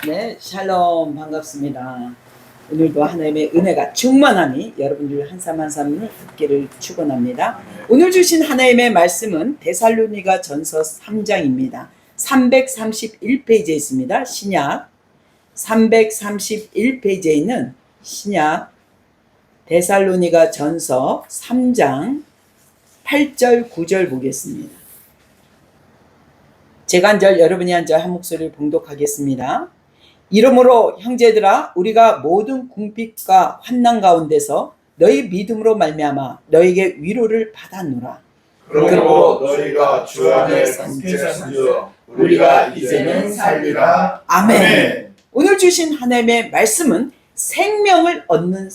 네, 샬롬 반갑습니다. 오늘도 하나님의 은혜가 충만하니 여러분들 한 삶 한 삶을 붙기를 축원합니다. 오늘 주신 하나님의 말씀은 데살로니가 전서 3장입니다. 331페이지에 있습니다. 신약 331페이지에 있는 신약 데살로니가 전서 3장 8절 9절 보겠습니다. 제가 한 절 여러분이 한 절 한 목소리를 봉독하겠습니다. 이러므로 형제들아 우리가 모든 궁핍과 환난 가운데서 너희 믿음으로 말미암아 너희에게 위로를 받았노라. 그러므로 너희가 주 안에 굳게 서서 우리가 이제는 살리라. 아멘. 오늘 주신 하나님의 말씀은 생명을 얻는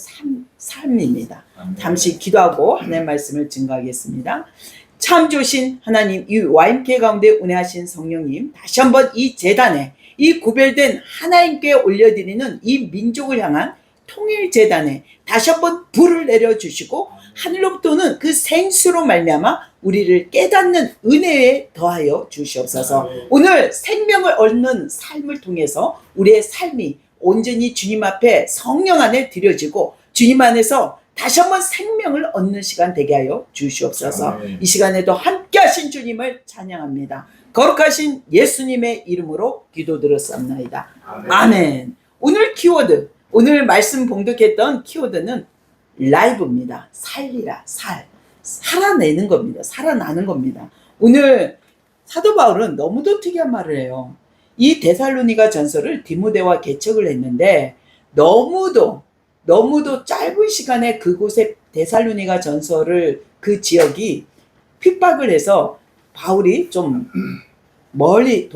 삶입니다. 잠시 기도하고 하나님의 말씀을 증거하겠습니다. 참 좋으신 하나님, 이 와인께 가운데 운행하신 성령님, 다시 한번 이 제단에 이 구별된 하나님께 올려드리는 이 민족을 향한 통일재단에 다시 한번 불을 내려주시고 하늘로부터는 그 생수로 말미암아 우리를 깨닫는 은혜에 더하여 주시옵소서. 오늘 생명을 얻는 삶을 통해서 우리의 삶이 온전히 주님 앞에 성령 안에 드려지고 주님 안에서 다시 한번 생명을 얻는 시간 되게 하여 주시옵소서. 이 시간에도 함께 하신 주님을 찬양합니다. 거룩하신 예수님의 이름으로 기도드렸사옵나이다. 아멘. 오늘 키워드, 오늘 말씀 봉독했던 키워드는 라이브입니다. 살리라, 살아내는 겁니다. 살아나는 겁니다. 오늘 사도 바울은 너무도 특이한 말을 해요. 이 데살로니가 전서를 디모데와 개척을 했는데 너무도 짧은 시간에 그곳에 데살로니가 전서를 그 지역이 핍박을 해서 바울이 좀 멀리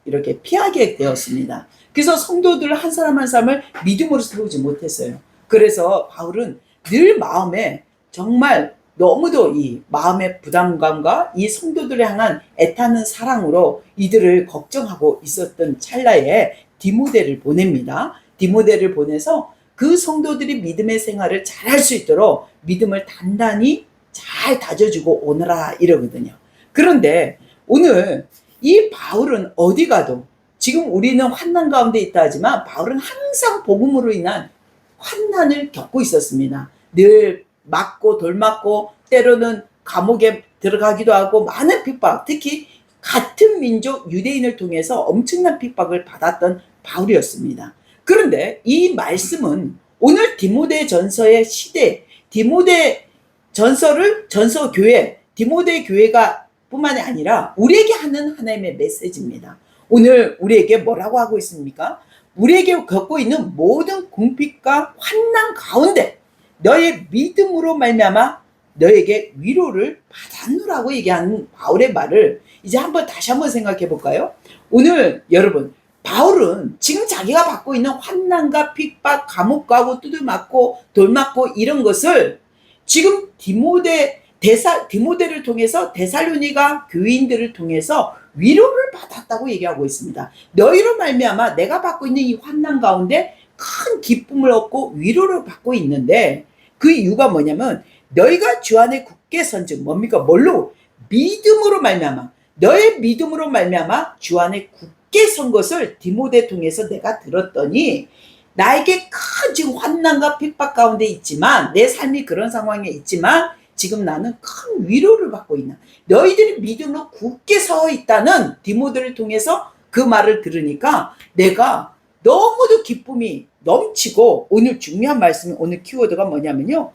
이렇게 피하게 되었습니다. 그래서 성도들 한 사람 한 사람을 믿음으로 세우지 못했어요. 그래서 바울은 늘 마음에 정말 너무도 이 마음의 부담감과 이 성도들을 향한 애타는 사랑으로 이들을 걱정하고 있었던 찰나에 디모데를 보냅니다. 디모데를 보내서 그 성도들이 믿음의 생활을 잘할 수 있도록 믿음을 단단히 잘 다져주고 오너라 이러거든요. 그런데 오늘 이 바울은 어디 가도 지금 우리는 환난 가운데 있다 하지만 바울은 항상 복음으로 인한 환난을 겪고 있었습니다. 늘 맞고 돌맞고 때로는 감옥에 들어가기도 하고 많은 핍박, 특히 같은 민족 유대인을 통해서 엄청난 핍박을 받았던 바울이었습니다. 그런데 이 말씀은 오늘 디모데 전서의 시대, 디모데 전서를 전서교회, 디모데 교회가 뿐만이 아니라 우리에게 하는 하나님의 메시지입니다. 오늘 우리에게 뭐라고 하고 있습니까? 우리에게 겪고 있는 모든 궁핍과 환난 가운데 너의 믿음으로 말미암아 너에게 위로를 받았노라고 얘기하는 바울의 말을 이제 다시 한번 생각해 볼까요? 오늘 여러분, 바울은 지금 자기가 받고 있는 환난과 핍박, 감옥 가고 두들맞고 돌맞고 이런 것을 지금 디모데를 통해서 데살로니가 교인들을 통해서 위로를 받았다고 얘기하고 있습니다. 너희로 말미암아 내가 받고 있는 이 환난 가운데 큰 기쁨을 얻고 위로를 받고 있는데 그 이유가 뭐냐면 너희가 주 안에 굳게 선즉 뭡니까? 뭘로? 믿음으로 말미암아 너의 믿음으로 말미암아 주 안에 굳게 선 것을 디모데 통해서 내가 들었더니 나에게 큰 지금 환난과 핍박 가운데 있지만 내 삶이 그런 상황에 있지만 지금 나는 큰 위로를 받고 있나. 너희들이 믿음으로 굳게 서 있다는 디모데를 통해서 그 말을 들으니까 내가 너무도 기쁨이 넘치고 오늘 중요한 말씀이 오늘 키워드가 뭐냐면요.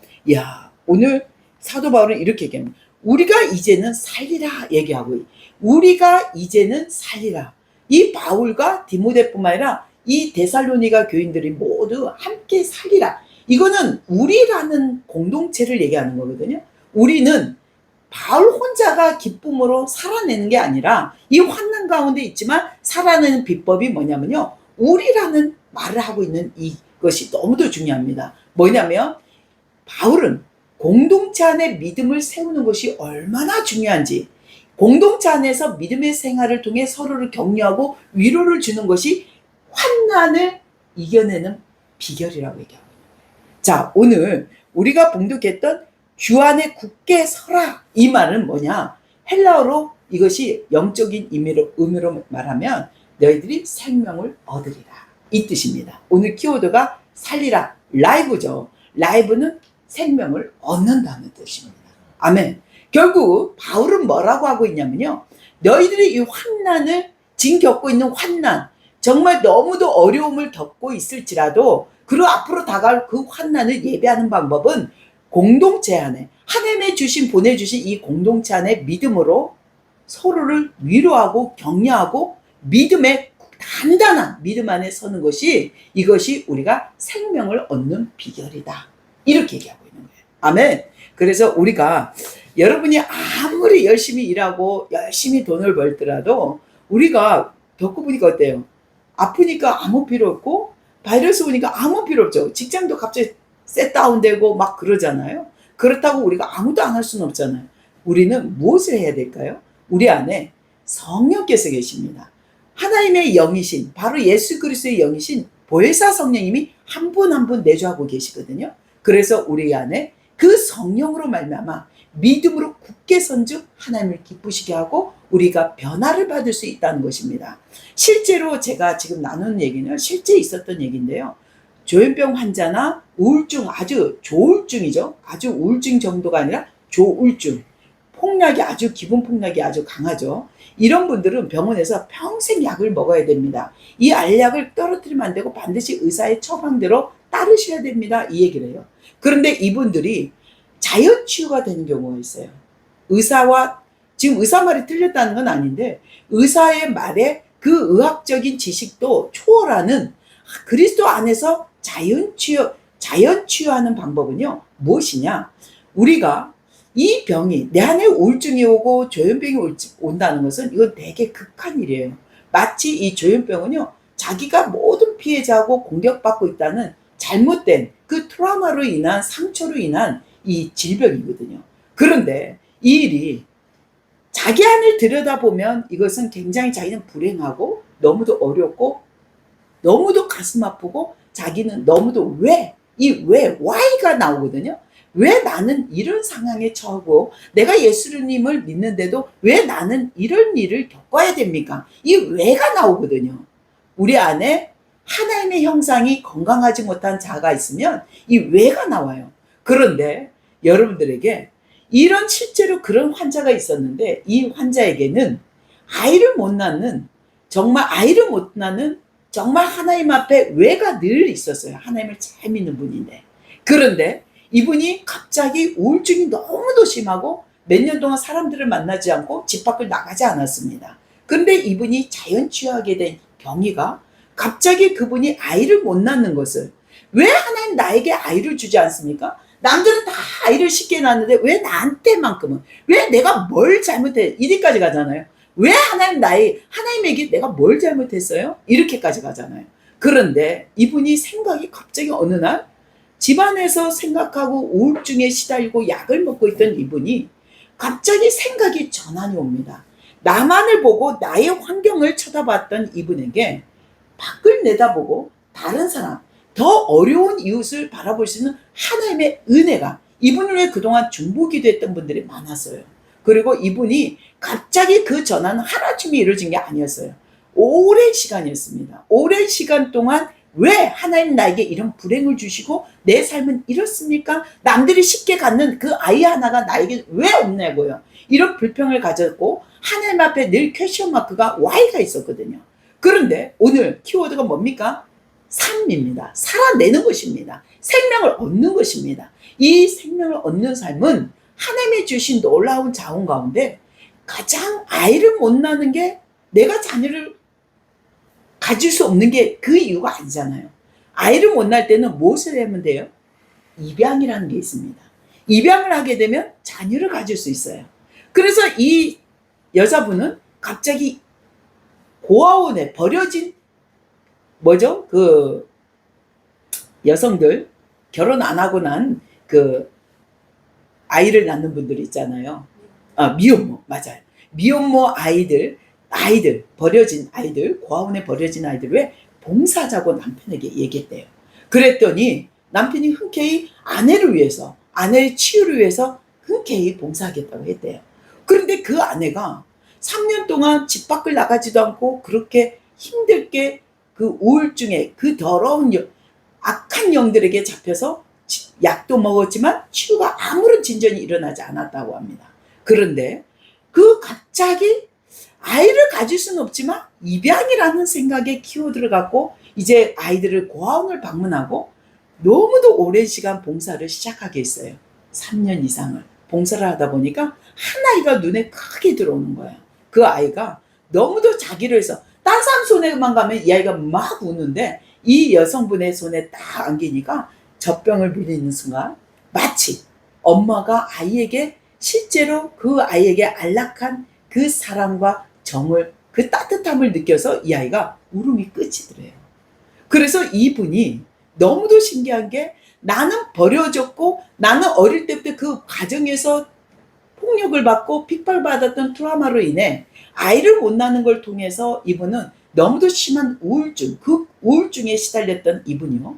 오늘 사도 바울은 이렇게 얘기합니다. 우리가 이제는 살리라 얘기하고 우리가 이제는 살리라. 이 바울과 디모데뿐만 아니라 이 데살로니가 교인들이 모두 함께 살리라. 이거는 우리라는 공동체를 얘기하는 거거든요. 우리는 바울 혼자가 기쁨으로 살아내는 게 아니라 이 환난 가운데 있지만 살아내는 비법이 뭐냐면요. 우리라는 말을 하고 있는 이것이 너무도 중요합니다. 뭐냐면 바울은 공동체 안에 믿음을 세우는 것이 얼마나 중요한지 공동체 안에서 믿음의 생활을 통해 서로를 격려하고 위로를 주는 것이 환난을 이겨내는 비결이라고 얘기합니다. 자, 오늘 우리가 봉독했던 주 안에 굳게 서라 이 말은 뭐냐? 헬라어로 이것이 영적인 의미로 말하면 너희들이 생명을 얻으리라. 이 뜻입니다. 오늘 키워드가 살리라. 라이브죠. 라이브는 생명을 얻는다는 뜻입니다. 아멘. 결국 바울은 뭐라고 하고 있냐면요. 너희들이 이 환난을 지금 겪고 있는 환난, 정말 너무도 어려움을 겪고 있을지라도 그리고 앞으로 다가올 그 환난을 예배하는 방법은 공동체 안에 하나님의 보내주신 이 공동체 안에 믿음으로 서로를 위로하고 격려하고 믿음의 단단한 믿음 안에 서는 것이 이것이 우리가 생명을 얻는 비결이다. 이렇게 얘기하고 있는 거예요. 아멘. 그래서 우리가 여러분이 아무리 열심히 일하고 열심히 돈을 벌더라도 우리가 겪어보니까 어때요? 아프니까 아무 필요 없고 바이러스 오니까 아무 필요 없죠. 직장도 갑자기 셋다운되고 막 그러잖아요. 그렇다고 우리가 아무도 안 할 수는 없잖아요. 우리는 무엇을 해야 될까요? 우리 안에 성령께서 계십니다. 하나님의 영이신 바로 예수 그리스도의 영이신 보혜사 성령님이 한 분 한 분 내주하고 계시거든요. 그래서 우리 안에 그 성령으로 말미암아 믿음으로 굳게 선즉 하나님을 기쁘시게 하고 우리가 변화를 받을 수 있다는 것입니다. 실제로 제가 지금 나누는 얘기는 실제 있었던 얘기인데요. 조현병 환자나 우울증, 아주 조울증이죠. 아주 우울증 정도가 아니라 조울증. 폭락이 아주 기분 폭락이 아주 강하죠. 이런 분들은 병원에서 평생 약을 먹어야 됩니다. 이 알약을 떨어뜨리면 안 되고 반드시 의사의 처방대로 따르셔야 됩니다. 이 얘기를 해요. 그런데 이분들이 자연 치유가 되는 경우가 있어요. 지금 의사 말이 틀렸다는 건 아닌데 의사의 말에 그 의학적인 지식도 초월하는 그리스도 안에서 자연 치유하는 방법은요. 무엇이냐? 우리가 이 병이 내 안에 우울증이 오고 조현병이 온다는 것은 이건 되게 극한 일이에요. 마치 이 조현병은요. 자기가 모든 피해자고 공격받고 있다는 잘못된 그 트라우마로 인한 상처로 인한 이 질병이거든요. 그런데 이 일이 자기 안을 들여다보면 이것은 굉장히 자기는 불행하고 너무도 어렵고 너무도 가슴 아프고 자기는 너무도 why가 나오거든요. 왜 나는 이런 상황에 처하고 내가 예수님을 믿는데도 왜 나는 이런 일을 겪어야 됩니까? 이 왜가 나오거든요. 우리 안에 하나님의 형상이 건강하지 못한 자가 있으면 이 왜가 나와요. 그런데 여러분들에게 이런 실제로 그런 환자가 있었는데 이 환자에게는 아이를 못 낳는 정말 하나님 앞에 왜가 늘 있었어요. 하나님을 잘 믿는 분인데. 그런데 이분이 갑자기 우울증이 너무도 심하고 몇 년 동안 사람들을 만나지 않고 집 밖을 나가지 않았습니다. 그런데 이분이 자연 치유하게 된 경위가 갑자기 그분이 아이를 못 낳는 것을 왜 하나님 나에게 아이를 주지 않습니까? 남들은 다 아이를 쉽게 낳는데 왜 나한테만큼은 왜 내가 뭘 잘못해 이리까지 가잖아요. 왜 하나님에게 내가 뭘 잘못했어요? 이렇게까지 가잖아요. 그런데 이분이 생각이 갑자기 어느 날 집안에서 생각하고 우울증에 시달리고 약을 먹고 있던 이분이 갑자기 생각이 전환이 옵니다. 나만을 보고 나의 환경을 쳐다봤던 이분에게 밖을 내다보고 다른 사람, 더 어려운 이웃을 바라볼 수 있는 하나님의 은혜가 이분을 위해 그동안 중보기도 했던 분들이 많았어요. 그리고 이분이 갑자기 그 전환은 하루아침에 이루어진 게 아니었어요. 오랜 시간이었습니다. 오랜 시간 동안 왜 하나님 나에게 이런 불행을 주시고 내 삶은 이렇습니까? 남들이 쉽게 갖는 그 아이 하나가 나에게 왜 없냐고요. 이런 불평을 가졌고 하나님 앞에 늘 퀘스천 마크가 Y가 있었거든요. 그런데 오늘 키워드가 뭡니까? 삶입니다. 살아내는 것입니다. 생명을 얻는 것입니다. 이 생명을 얻는 삶은 하나님이 주신 놀라운 자원 가운데 가장 아이를 못 낳는 게 내가 자녀를 가질 수 없는 게 그 이유가 아니잖아요. 아이를 못 낳을 때는 무엇을 하면 돼요? 입양이라는 게 있습니다. 입양을 하게 되면 자녀를 가질 수 있어요. 그래서 이 여자분은 갑자기 고아원에 버려진 그 여성들 결혼 안 하고 난 그 아이를 낳는 분들 있잖아요. 미혼모 맞아요. 미혼모 아이들 버려진 아이들 고아원에 버려진 아이들 왜 봉사자고 남편에게 얘기했대요. 그랬더니 남편이 흔쾌히 아내를 위해서 아내의 치유를 위해서 흔쾌히 봉사하겠다고 했대요. 그런데 그 아내가 3년 동안 집 밖을 나가지도 않고 그렇게 힘들게 그 우울증에 그 더러운 악한 영들에게 잡혀서 약도 먹었지만 치유가 아무런 진전이 일어나지 않았다고 합니다. 그런데 그 갑자기 아이를 가질 수는 없지만 입양이라는 생각에 키워드를 갖고 이제 아이들을 고아원을 방문하고 너무도 오랜 시간 봉사를 시작하게 했어요. 3년 이상을 봉사를 하다 보니까 한 아이가 눈에 크게 들어오는 거예요. 그 아이가 너무도 자기를 해서 딴 사람 손에만 가면 이 아이가 막 우는데 이 여성분의 손에 딱 안기니까 젖병을 물리는 순간 마치 엄마가 아이에게 실제로 그 아이에게 안락한 그 사랑과 정을 그 따뜻함을 느껴서 이 아이가 울음이 끝이더래요. 그래서 이분이 너무도 신기한 게 나는 버려졌고 나는 어릴 때부터 그 가정에서 폭력을 받고 핍박받았던 트라우마로 인해 아이를 못 낳는 걸 통해서 이분은 너무도 심한 우울증, 그 우울증에 시달렸던 이분이요.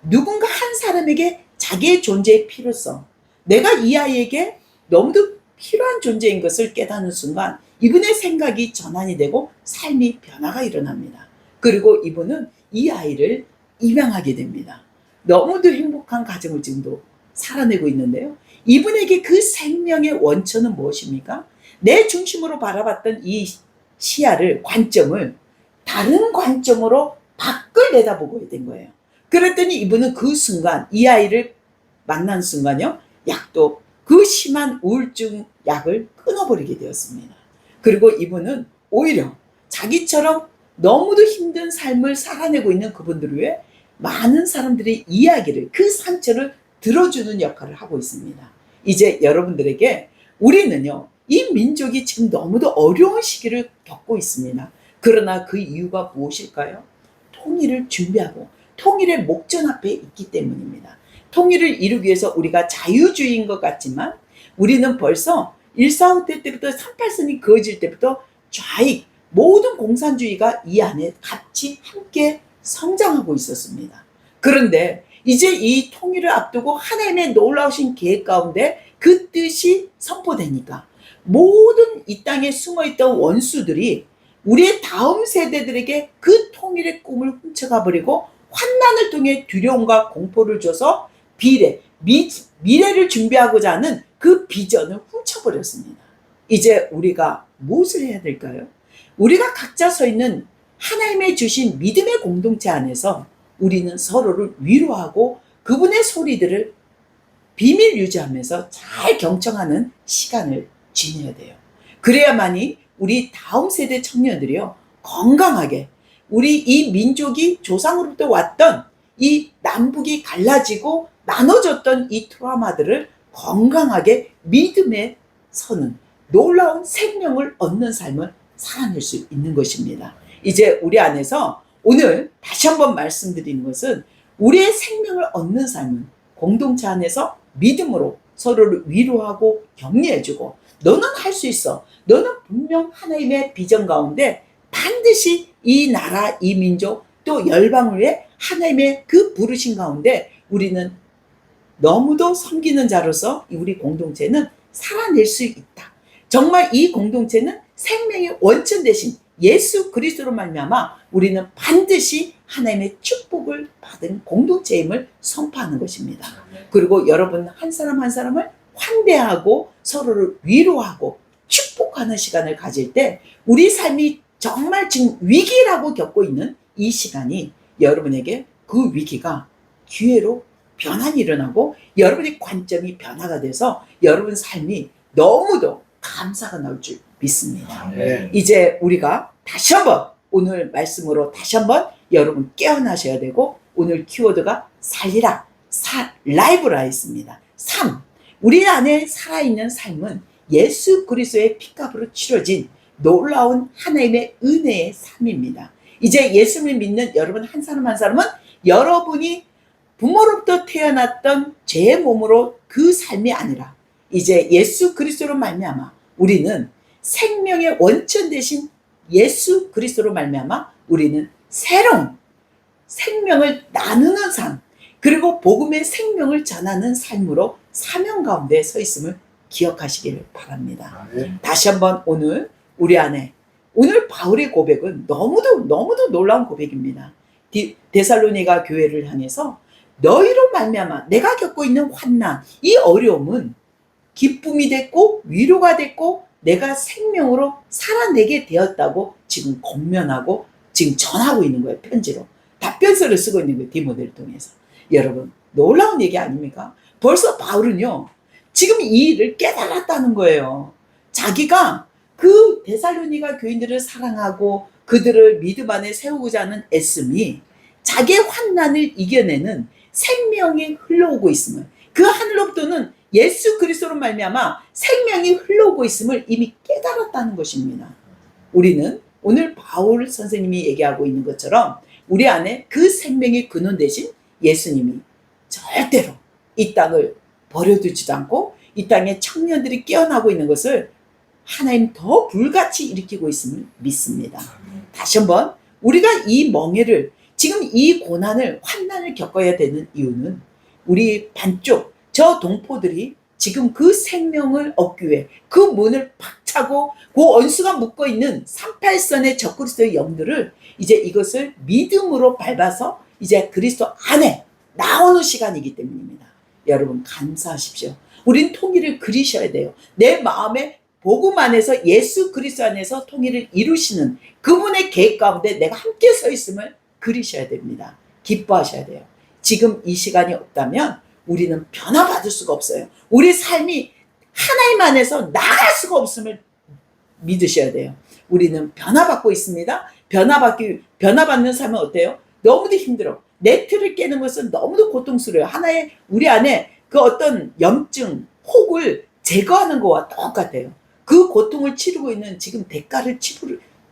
누군가 한 사람에게 자기의 존재의 필요성, 내가 이 아이에게 너무도 필요한 존재인 것을 깨닫는 순간 이분의 생각이 전환이 되고 삶이 변화가 일어납니다. 그리고 이분은 이 아이를 입양하게 됩니다. 너무도 행복한 가정을 지금도 살아내고 있는데요. 이분에게 그 생명의 원천은 무엇입니까? 내 중심으로 바라봤던 이 시야를, 관점을 다른 관점으로 밖을 내다보게 된 거예요. 그랬더니 이분은 그 순간 이 아이를 만난 순간요, 약도 그 심한 우울증 약을 끊어버리게 되었습니다. 그리고 이분은 오히려 자기처럼 너무도 힘든 삶을 살아내고 있는 그분들을 위해 많은 사람들의 이야기를, 그 상처를 들어주는 역할을 하고 있습니다. 이제 여러분들에게 우리는요, 이 민족이 지금 너무도 어려운 시기를 겪고 있습니다. 그러나 그 이유가 무엇일까요? 통일을 준비하고 통일의 목전 앞에 있기 때문입니다. 통일을 이루기 위해서 우리가 자유주의인 것 같지만 우리는 벌써 1.4.5 때부터 3.8선이 그어질 때부터 좌익 모든 공산주의가 이 안에 같이 함께 성장하고 있었습니다. 그런데 이제 이 통일을 앞두고 하나님의 놀라우신 계획 가운데 그 뜻이 선포되니까 모든 이 땅에 숨어있던 원수들이 우리의 다음 세대들에게 그 통일의 꿈을 훔쳐가 버리고 환난을 통해 두려움과 공포를 줘서 미래를 준비하고자 하는 그 비전을 훔쳐버렸습니다. 이제 우리가 무엇을 해야 될까요? 우리가 각자 서 있는 하나님의 주신 믿음의 공동체 안에서 우리는 서로를 위로하고 그분의 소리들을 비밀 유지하면서 잘 경청하는 시간을 지녀야 돼요. 그래야만이 우리 다음 세대 청년들이요, 건강하게 우리 이 민족이 조상으로부터 왔던 이 남북이 갈라지고 나눠졌던 이 트라우마들을 건강하게 믿음에 서는 놀라운 생명을 얻는 삶을 살아낼 수 있는 것입니다. 이제 우리 안에서 오늘 다시 한번 말씀드리는 것은 우리의 생명을 얻는 삶은 공동체 안에서 믿음으로 서로를 위로하고 격려해주고 너는 할 수 있어. 너는 분명 하나님의 비전 가운데 반드시 이 나라, 이 민족, 또 열방을 위해 하나님의 그 부르신 가운데 우리는 너무도 섬기는 자로서 우리 공동체는 살아낼 수 있다. 정말 이 공동체는 생명의 원천 대신 예수 그리스도로 말미암아 우리는 반드시 하나님의 축복을 받은 공동체임을 선포하는 것입니다. 그리고 여러분 한 사람 한 사람을 환대하고 서로를 위로하고 축복하는 시간을 가질 때 우리 삶이 정말 지금 위기라고 겪고 있는 이 시간이 여러분에게 그 위기가 기회로 변환이 일어나고 여러분의 관점이 변화가 돼서 여러분 삶이 너무도 감사가 나올 줄 믿습니다. 네. 이제 우리가 다시 한번 오늘 말씀으로 다시 한번 여러분 깨어나셔야 되고 오늘 키워드가 살리라, 라이브라 있습니다. 3. 우리 안에 살아있는 삶은 예수 그리스도의 피값으로 치러진 놀라운 하나님의 은혜의 삶입니다. 이제 예수를 믿는 여러분 한 사람 한 사람은 여러분이 부모로부터 태어났던 제 몸으로 그 삶이 아니라 이제 예수 그리스도로 말미암아 우리는 생명의 원천 되신 예수 그리스도로 말미암아 우리는 새로운 생명을 나누는 삶 그리고 복음의 생명을 전하는 삶으로 사명 가운데 서 있음을 기억하시기를 바랍니다. 네. 다시 한번 오늘 우리 안에 오늘 바울의 고백은 너무도 놀라운 고백입니다. 데살로니가 교회를 향해서 너희로 말미암아 내가 겪고 있는 환난, 이 어려움은 기쁨이 됐고 위로가 됐고 내가 생명으로 살아내게 되었다고 지금 권면하고 지금 전하고 있는 거예요. 편지로. 답변서를 쓰고 있는 거예요. 디모데를 통해서. 여러분, 놀라운 얘기 아닙니까? 벌써 바울은요, 지금 이 일을 깨달았다는 거예요. 자기가 그 데살로니가 교인들을 사랑하고 그들을 믿음 안에 세우고자 하는 애씀이 자기의 환난을 이겨내는 생명이 흘러오고 있음을, 그 하늘로부터는 예수 그리스도로 말미암아 생명이 흘러오고 있음을 이미 깨달았다는 것입니다. 우리는 오늘 바울 선생님이 얘기하고 있는 것처럼 우리 안에 그 생명의 근원 되신 예수님이 절대로 이 땅을 버려두지도 않고 이 땅에 청년들이 깨어나고 있는 것을 하나님 더 불같이 일으키고 있음을 믿습니다. 다시 한번, 우리가 이 멍해를, 지금 이 고난을, 환난을 겪어야 되는 이유는 우리 반쪽 저 동포들이 지금 그 생명을 얻기 위해 그 문을 팍 차고 그 원수가 묶어 있는 38선의 적그리스도의 영들을 이제 이것을 믿음으로 밟아서 이제 그리스도 안에 나오는 시간이기 때문입니다. 여러분, 감사하십시오. 우린 통일을 그리셔야 돼요. 내 마음에 복음 안에서 예수 그리스도 안에서 통일을 이루시는 그분의 계획 가운데 내가 함께 서 있음을 그리셔야 됩니다. 기뻐하셔야 돼요. 지금 이 시간이 없다면 우리는 변화받을 수가 없어요. 우리 삶이 하나님 안에서 나갈 수가 없음을 믿으셔야 돼요. 우리는 변화받고 있습니다. 변화받는 삶은 어때요? 너무도 힘들어. 내 틀을 깨는 것은 너무도 고통스러워요. 하나의 우리 안에 그 어떤 염증, 혹을 제거하는 것과 똑같아요. 그 고통을 치르고 있는 지금 대가를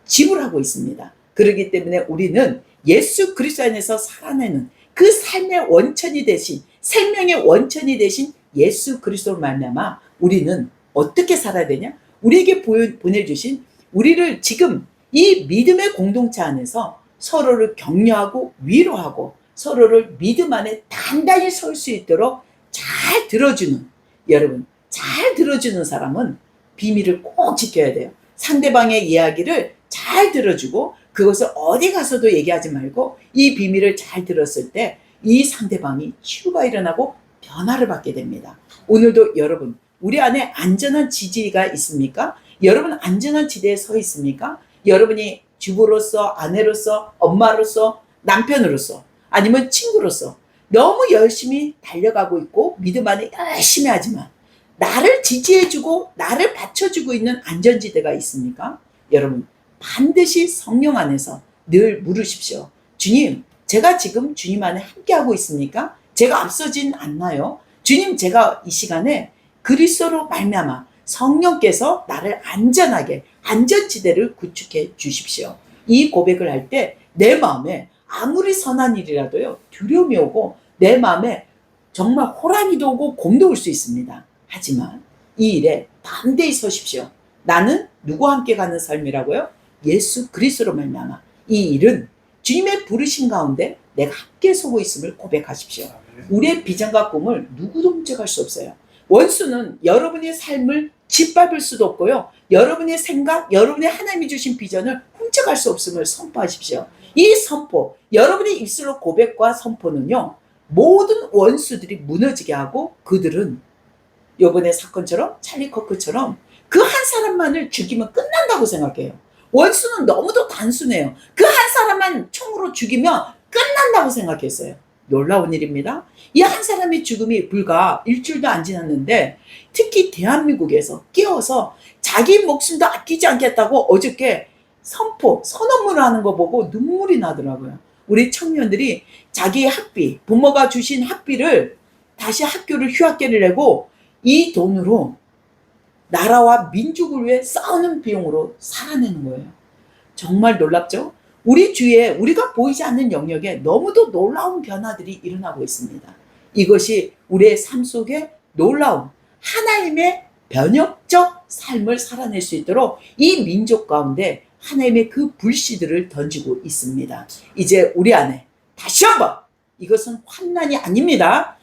지불하고 있습니다. 그렇기 때문에 우리는 예수 그리스도 안에서 살아내는 그 삶의 원천이 되신, 생명의 원천이 되신 예수 그리스도로 말미암아 우리는 어떻게 살아야 되냐? 우리에게 보내주신, 우리를 지금 이 믿음의 공동체 안에서 서로를 격려하고 위로하고 서로를 믿음 안에 단단히 설 수 있도록 잘 들어주는, 여러분, 잘 들어주는 사람은 비밀을 꼭 지켜야 돼요. 상대방의 이야기를 잘 들어주고 그것을 어디 가서도 얘기하지 말고 이 비밀을 잘 들었을 때 이 상대방이 치유가 일어나고 변화를 받게 됩니다. 오늘도 여러분, 우리 안에 안전한 지지가 있습니까? 여러분 안전한 지대에 서 있습니까? 여러분이 주부로서, 아내로서, 엄마로서, 남편으로서, 아니면 친구로서 너무 열심히 달려가고 있고 믿음 안에 열심히 하지만 나를 지지해주고 나를 받쳐주고 있는 안전지대가 있습니까? 여러분, 반드시 성령 안에서 늘 물으십시오. 주님, 제가 지금 주님 안에 함께하고 있습니까? 제가 앞서진 않나요? 주님, 제가 이 시간에 그리스도로 말미암아 성령께서 나를 안전하게, 안전지대를 구축해 주십시오. 이 고백을 할 때 내 마음에 아무리 선한 일이라도요, 두려움이 오고 내 마음에 정말 호랑이도 오고 곰도 올 수 있습니다. 하지만 이 일에 담대히 서십시오. 나는 누구와 함께 가는 삶이라고요? 예수 그리스도로 말미암아 이 일은 주님의 부르심 가운데 내가 함께 서고 있음을 고백하십시오. 우리의 비전과 꿈을 누구도 훔쳐갈 수 없어요. 원수는 여러분의 삶을 짓밟을 수도 없고요. 여러분의 생각, 여러분의 하나님이 주신 비전을 훔쳐갈 수 없음을 선포하십시오. 이 선포, 여러분의 입술로 고백과 선포는요, 모든 원수들이 무너지게 하고 그들은 이번에 사건처럼, 찰리 커크처럼 그 한 사람만을 죽이면 끝난다고 생각해요. 원수는 너무도 단순해요. 그 한 사람만 총으로 죽이면 끝난다고 생각했어요. 놀라운 일입니다. 이 한 사람의 죽음이 불과 일주일도 안 지났는데 특히 대한민국에서 끼어서 자기 목숨도 아끼지 않겠다고 어저께 선언문을 하는 거 보고 눈물이 나더라고요. 우리 청년들이 자기의 학비, 부모가 주신 학비를 다시 학교를 휴학계를 내고 이 돈으로 나라와 민족을 위해 싸우는 비용으로 살아내는 거예요. 정말 놀랍죠? 우리 주위에 우리가 보이지 않는 영역에 너무도 놀라운 변화들이 일어나고 있습니다. 이것이 우리의 삶 속에 놀라운 하나님의 변혁적 삶을 살아낼 수 있도록 이 민족 가운데 하나님의 그 불씨들을 던지고 있습니다. 이제 우리 안에 다시 한번 이것은 환난이 아닙니다.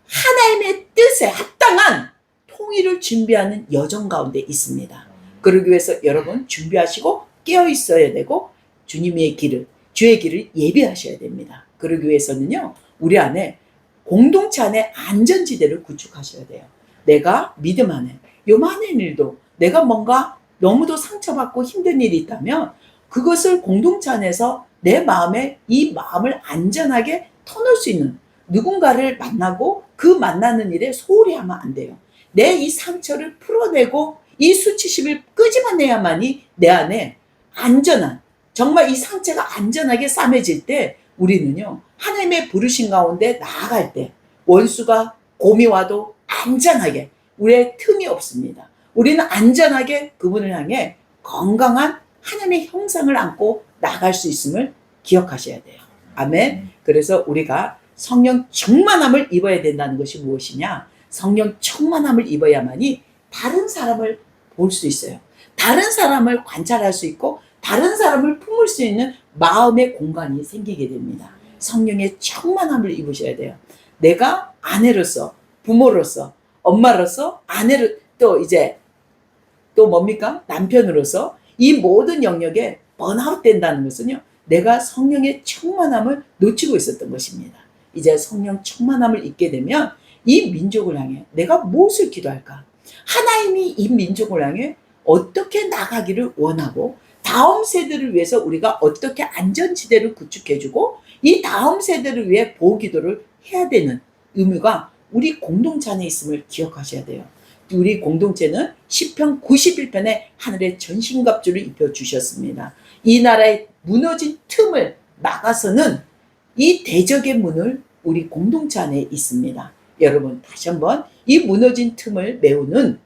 하나님의 뜻에 합당한 통일을 준비하는 여정 가운데 있습니다. 그러기 위해서 여러분 준비하시고 깨어 있어야 되고 주님의 길을, 주의 길을 예비하셔야 됩니다. 그러기 위해서는요, 우리 안에 공동체 안에 안전지대를 구축하셔야 돼요. 내가 믿음 안에 요만한 일도 내가 뭔가 너무도 상처받고 힘든 일이 있다면 그것을 공동체 안에서 내 마음에 이 마음을 안전하게 터놓을 수 있는 누군가를 만나고 그 만나는 일에 소홀히 하면 안 돼요. 내 이 상처를 풀어내고 이 수치심을 끄집어내야만이 내 안에 안전한, 정말 이 상처가 안전하게 싸매질 때 우리는요, 하나님의 부르신 가운데 나아갈 때 원수가 곰이 와도 안전하게, 우리의 틈이 없습니다. 우리는 안전하게 그분을 향해 건강한 하나님의 형상을 안고 나갈 수 있음을 기억하셔야 돼요. 아멘. 그래서 우리가 성령 충만함을 입어야 된다는 것이 무엇이냐? 성령 충만함을 입어야만이 다른 사람을 볼 수 있어요. 다른 사람을 관찰할 수 있고 다른 사람을 품을 수 있는 마음의 공간이 생기게 됩니다. 성령의 충만함을 입으셔야 돼요. 내가 아내로서, 부모로서, 엄마로서, 아내로, 또 이제 또 뭡니까? 남편으로서 이 모든 영역에 번아웃 된다는 것은요, 내가 성령의 충만함을 놓치고 있었던 것입니다. 이제 성령 충만함을 입게 되면 이 민족을 향해 내가 무엇을 기도할까? 하나님이 이 민족을 향해 어떻게 나가기를 원하고 다음 세대를 위해서 우리가 어떻게 안전지대를 구축해주고 이 다음 세대를 위해 보호기도를 해야 되는 의무가 우리 공동체 안에 있음을 기억하셔야 돼요. 우리 공동체는 시편 91편에 하늘의 전신갑주를 입혀주셨습니다. 이 나라의 무너진 틈을 막아서는 이 대적의 문을 우리 공동체 안에 있습니다. 여러분, 다시 한번 이 무너진 틈을 메우는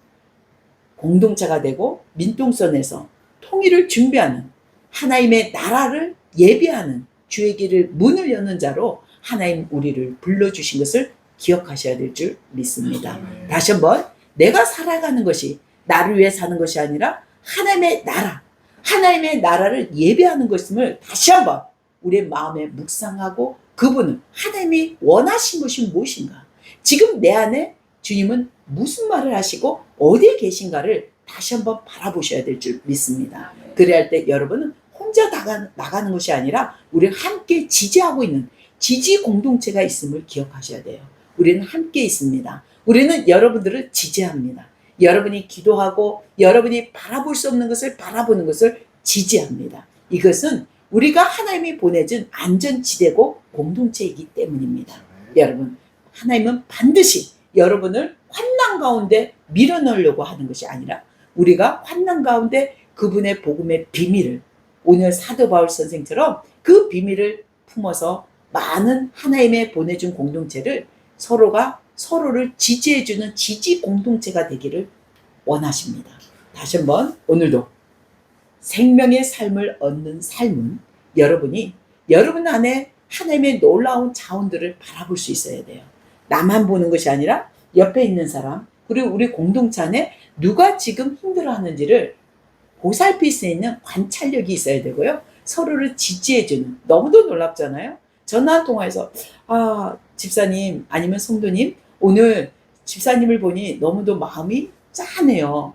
공동체가 되고 민동선에서 통일을 준비하는, 하나님의 나라를 예비하는 주의 길을 문을 여는 자로 하나님 우리를 불러주신 것을 기억하셔야 될 줄 믿습니다. 다시 한번, 내가 살아가는 것이 나를 위해 사는 것이 아니라 하나님의 나라, 하나님의 나라를 예배하는 것임을 다시 한번 우리의 마음에 묵상하고 그분은 하나님이 원하신 것이 무엇인가, 지금 내 안에 주님은 무슨 말을 하시고 어디에 계신가를 다시 한번 바라보셔야 될 줄 믿습니다. 그래야 할 때 여러분은 혼자 나가는 것이 아니라 우리가 함께 지지하고 있는 지지 공동체가 있음을 기억하셔야 돼요. 우리는 함께 있습니다. 우리는 여러분들을 지지합니다. 여러분이 기도하고 여러분이 바라볼 수 없는 것을 바라보는 것을 지지합니다. 이것은 우리가 하나님이 보내준 안전지대고 공동체이기 때문입니다. 여러분, 하나님은 반드시 여러분을 환난 가운데 밀어넣으려고 하는 것이 아니라 우리가 환난 가운데 그분의 복음의 비밀을, 오늘 사도 바울 선생처럼 그 비밀을 품어서 많은 하나님의 보내준 공동체를 서로가 서로를 지지해주는 지지 공동체가 되기를 원하십니다. 다시 한번, 오늘도 생명의 삶을 얻는 삶은 여러분이 여러분 안에 하나님의 놀라운 자원들을 바라볼 수 있어야 돼요. 나만 보는 것이 아니라 옆에 있는 사람, 그리고 우리 공동체 안에 누가 지금 힘들어하는지를 보살필 수 있는 관찰력이 있어야 되고요. 서로를 지지해주는, 너무도 놀랍잖아요. 전화 통화해서 집사님 아니면 성도님, 오늘 집사님을 보니 너무도 마음이 짠해요.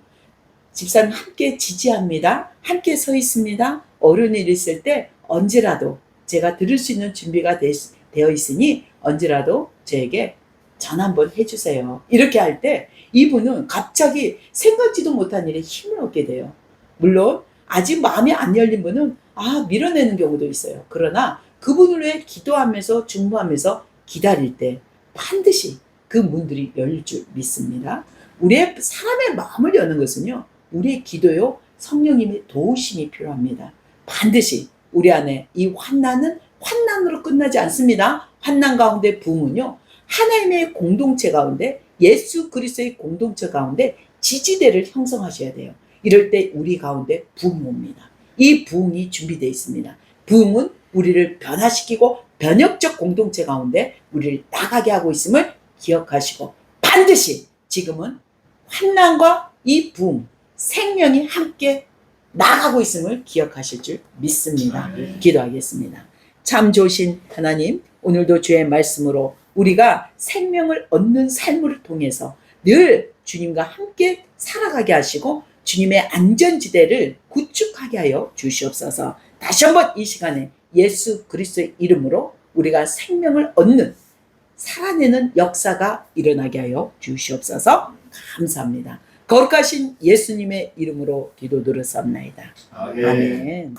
집사님 함께 지지합니다. 함께 서 있습니다. 어려운 일 있을 때 언제라도 제가 들을 수 있는 준비가 되어 있으니 언제라도 저에게 전화 한번 해주세요. 이렇게 할 때 이분은 갑자기 생각지도 못한 일에 힘을 얻게 돼요. 물론 아직 마음이 안 열린 분은 밀어내는 경우도 있어요. 그러나 그분을 위해 기도하면서 중보하면서 기다릴 때 반드시 그 문들이 열릴 줄 믿습니다. 우리의 사람의 마음을 여는 것은요, 우리의 기도요, 성령님의 도우심이 필요합니다. 반드시 우리 안에 이 환난은 환난으로 끝나지 않습니다. 환난 가운데 부흥은요, 하나님의 공동체 가운데, 예수 그리스도의 공동체 가운데 지지대를 형성하셔야 돼요. 이럴 때 우리 가운데 부흥이 옵니다. 이 부흥이 준비되어 있습니다. 부흥은 우리를 변화시키고 변혁적 공동체 가운데 우리를 나가게 하고 있음을 기억하시고 반드시 지금은 환난과 이 부흥, 생명이 함께 나가고 있음을 기억하실 줄 믿습니다. 기도하겠습니다. 참 좋으신 하나님, 오늘도 주의 말씀으로 우리가 생명을 얻는 삶을 통해서 늘 주님과 함께 살아가게 하시고 주님의 안전지대를 구축하게 하여 주시옵소서. 다시 한번 이 시간에 예수 그리스도의 이름으로 우리가 생명을 얻는 살아내는 역사가 일어나게 하여 주시옵소서. 감사합니다. 거룩하신 예수님의 이름으로 기도드렸사옵나이다. 아멘. 아멘. 아멘.